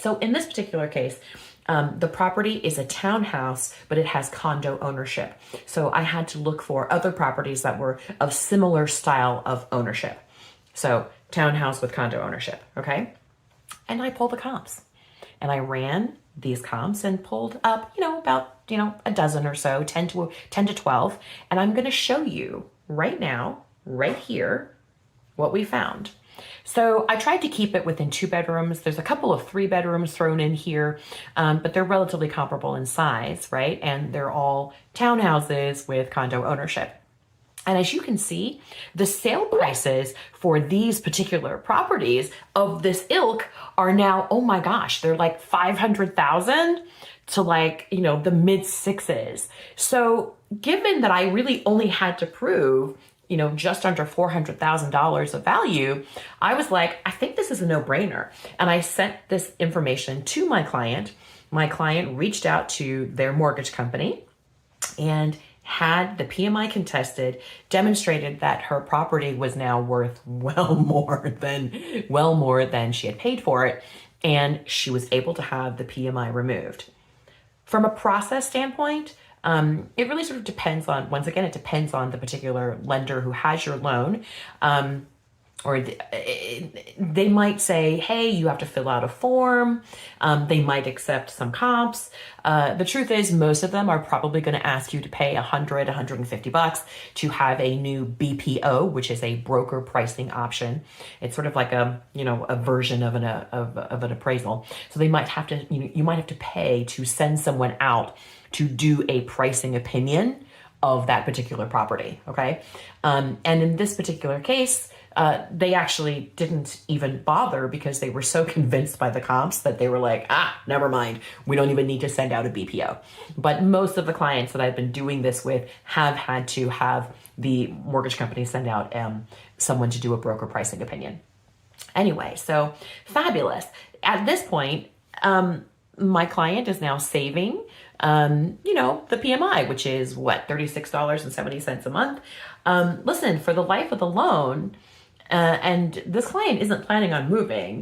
So in this particular case, the property is a townhouse, but it has condo ownership. So I had to look for other properties that were of similar style of ownership. So townhouse with condo ownership, okay? And I pulled the comps. And I ran these comps and pulled up, about, a dozen or so, 10 to 12. And I'm going to show you right now, right here, what we found. So I tried to keep it within 2 bedrooms. There's a couple of 3 bedrooms thrown in here, but they're relatively comparable in size, right? And they're all townhouses with condo ownership. And as you can see, the sale prices for these particular properties of this ilk are now, oh my gosh, they're like 500,000 to the mid sixes. So given that I really only had to prove just under $400,000 of value, I was like, I think this is a no-brainer. And I sent this information to my client. My client reached out to their mortgage company and had the PMI contested, demonstrated that her property was now worth well more than she had paid for it, and she was able to have the PMI removed. From a process standpoint, it really sort of depends on, once again, it depends on the particular lender who has your loan. Or they might say, hey, you have to fill out a form. They might accept some comps. The truth is, most of them are probably going to ask you to pay $150 to have a new BPO, which is a broker pricing option. It's sort of like a version of an appraisal. So they might have to, you might have to pay to send someone out to do a pricing opinion of that particular property. Okay, and in this particular case, they actually didn't even bother because they were so convinced by the comps that they were like, never mind. We don't even need to send out a BPO. But most of the clients that I've been doing this with have had to have the mortgage company send out someone to do a broker pricing opinion. Anyway, so fabulous. At this point, my client is now saving, the PMI, which is $36.70 a month. Listen, for the life of the loan, and this client isn't planning on moving.